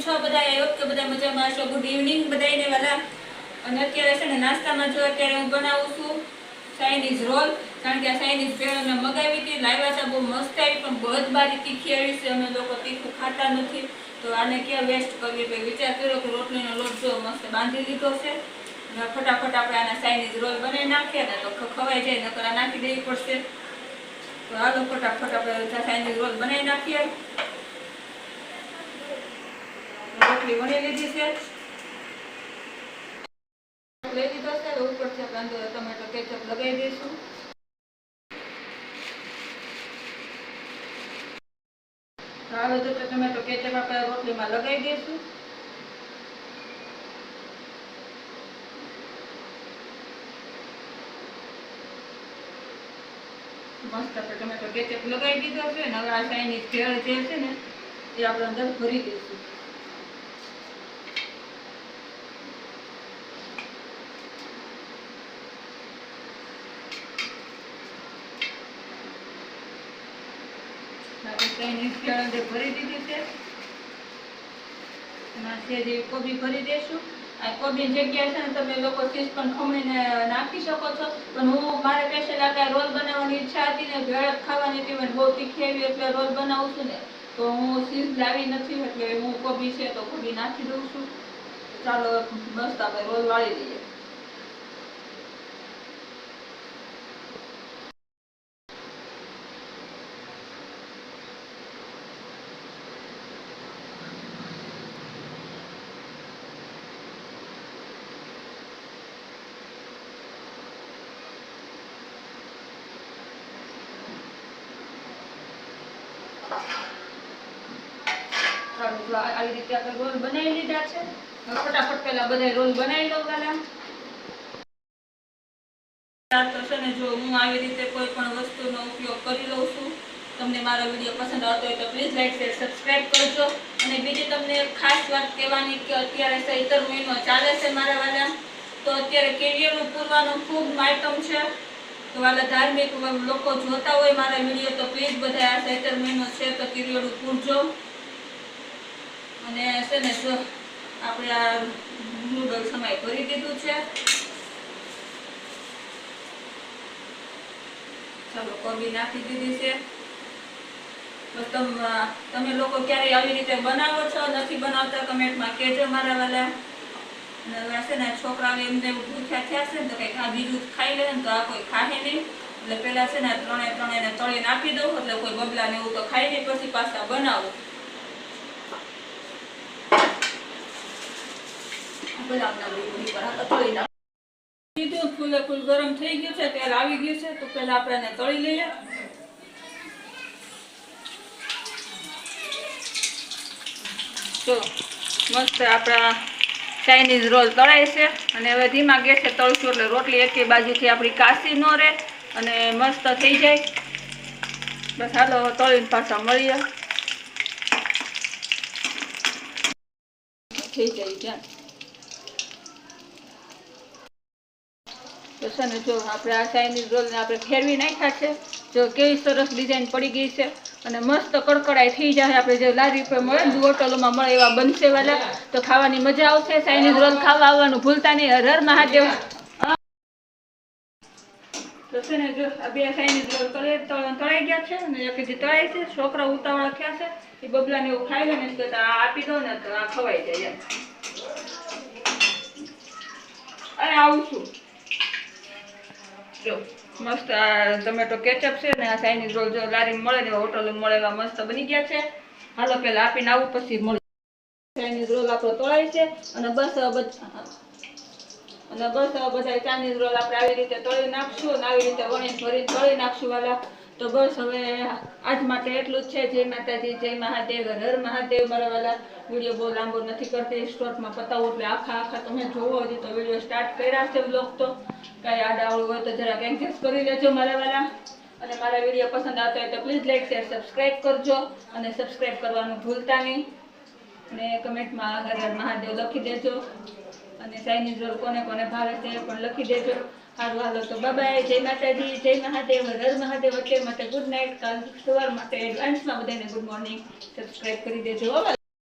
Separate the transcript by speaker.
Speaker 1: છો બધા? I hope કે બધા મજામાં હશો। ગુડ ઇવનિંગ બધાને વાલા। અને અત્યારે છે ને નાસ્તામાં જો અત્યારે હું બનાવું છું ચાઇનીઝ રોલ। કારણ કે આ ચાઇનીઝ ભેળ મેં મગાવી હતી, લાવ્યા હતા, બહુ મસ્ત આવી, પણ બહુ જ બારી તીખી આવી છે। અમે લોકો તીખું ખાતા નથી, તો આને ક્યાં વેસ્ટ કરવી? તો વિચાર કર્યો કે રોટલીનો લોટ જો મસ્ત બાંધી લીધો છે, ફટાફટ આપણે આના ચાઇનીઝ રોલ બનાવી નાખીએ ને તો ખવાઈ જાય, નકર આ નાખી દેવી પડશે। તો હાલો ફટાફટ આપણે ચાઇનીઝ રોલ બનાવી નાખીએ। રોટલી વણી લીધી છે, લઈ લીધો છે। ઉપરથી આપણે અંદર ટમેટો કેચઅપ લગાવી દઈશું। હવે જો ટમેટો કેચઅપ આપણે રોટલીમાં લગાવી દઈશું। મસ્ત આપણે ટમેટો કેચઅપ લગાવી દીધો છે ને હવે આ ચાઇનીઝ ભેળ જે છે ને એ આપણે અંદર ભરી દઈશું। ચાઇનીઝ ભેળ અંદર ભરી દીધી છે, એમાં છે જે કોબી ભરી દઈશું। આ કોબી જગ્યા છે ને તમે લોકો ચીઝ પણ ખમણીને નાખી શકો છો, પણ હું મારે સ્પેશિયલ આ રોલ બનાવવાની ઈચ્છા હતી ને ભેળ ખાવાની હતી, મને બહુ તીખી આવી એટલે રોલ બનાવું છું ને, તો હું ચીઝ લાવી નથી એટલે હું કોબી છે તો કોબી નાખી દઉં છું। ચાલો મસ્ત આપણે રોલ વાળી દઈએ। આવી રીતે આપણે રોલ બનાવી લીધા છે। ફટાફટ પેલા બધા રોલ બનાવી લઉં પેલા। તો છે ને જો હું આવી રીતે કોઈ પણ વસ્તુનો ઉપયોગ કરી લઉં છું। તમને મારો વિડીયો પસંદ આવતો હોય તો પ્લીઝ લાઈક શેર સબસ્ક્રાઇબ કરજો। અને બીજી તમને ખાસ વાત કહેવાની કે અત્યારે ચૈતર મહિનો ચાલે છે મારા વાલા, તો અત્યારે કેરીઓનું પૂરવાનું ખૂબ માયતમ છે। તો વાલા ધાર્મિક લોકો જોતા હોય મારા વિડીયો તો પ્લીઝ બધા આ ચૈતર મહિનો છે તો કેરીઓનું પૂરજો। અને છે ને જો આપણે આ નૂડલ સમય ભરી દીધું છે। ચાલો કોબી નાખી દીધી છે। તો તમે લોકો ક્યારે આવી રીતે બનાવો છો? નથી બનાવતા કમેન્ટમાં કહેજો મારા વાલા। અને હવે છે ને છોકરાઓ એમને ભૂખ્યા થયા છે ને તો કંઈક આ બીજું ખાઈ લે ને તો આ કોઈ ખાહે નહીં, એટલે પેલા છે ને ત્રણેયને તળીને આપી દઉં એટલે કોઈ બબલા ને એવું તો ખાઈ નહીં, પછી પાછા બનાવું। ફૂલે ફૂલ ગરમ થઈ ગયું છે, તેલ આવી ગયું છે, તો પેલા આપણે એને તળી લઈએ। તો મસ્ત આપણા ચાઇનીઝ રોલ તળાય છે અને હવે ધીમા ગેસે તળશું એટલે રોટલી એકે બાજુથી આપણી કાશી ન રહે અને મસ્ત થઈ જાય। બસ હાલો તળીને પાછા મળીએ। થઈ જાય ત્યાં તો છે ને જો આપણે આ ચાઇનીઝ રોલને આપણે ફેરવી નાખ્યા છે। જો કેવી સરસ ડિઝાઇન પડી ગઈ છે અને મસ્ત કડકડાઈ થઈ જાય। આપણે જે લારી પર મળે ને હોટલોમાં મળે એવા બનશે વાલા, તો ખાવાની મજા આવશે। ચાઇનીઝ રોલ ખાવા આવવાનું ભૂલતા નહીં। હર હર મહાદેવ। તો છે ને જો આ બે ચાઇનીઝ રોલ તળાઈ ગયા છે અને એક જે તળાઈ છે, છોકરા ઉતાવળા થયા છે એ બબલાને એવું ખાઈ લે ને તો આપી દો ને તો આ ખવાઈ જાય એમ। અને આવું છું જો મસ્ત આ ટમેટો કેચઅપ છે ને આ ચાઇનીઝ રોલ જો લારી મળે ને હોટલ મળે એવા મસ્ત બની ગયા છે। હાલો પેલા આપીને આવું પછી મળે। ચાઇનીઝ રોલ આપણો તળાય છે અને બસ બધા ચાઇનીઝ રોલ આપણે આવી રીતે તળી નાખશું અને આવી રીતે વણી ભરીને તળી નાખશું વાલા। તો બસ હવે આજ માટે એટલું જ છે। જય માતાજી, જય મહાદેવ, હર હર મહાદેવ મારા વાલા। વિડીયો બહુ લાંબો નથી કરતી, શોર્ટમાં પતાવું એટલે આખા તમે જોવો હજી તો વિડીયો સ્ટાર્ટ કર્યા છે બ્લોગ, તો કાંઈ આડાવડું હોય તો જરાક એડજસ્ટ કરી લેજો મારા વાલા। અને મારા વિડીયો પસંદ આવતો હોય તો પ્લીઝ લાઈક શેર સબસ્ક્રાઈબ કરજો અને સબસ્ક્રાઈબ કરવાનું ભૂલતા નહીં। અને કમેન્ટમાં હર હર મહાદેવ લખી દેજો અને ચાઇનીઝ રોલ કોને કોને ભાવે છે એ પણ લખી દેજો। સારું હાલો તો બાય, જય માતાજી, જય મહાદેવ, હર હર મહાદેવ। અત્યારે માટે ગુડ નાઇટ, કાલ સવાર માટે એડવાન્સમાં બધાને ગુડ મોર્નિંગ। સબસ્ક્રાઈબ કરી દેજો।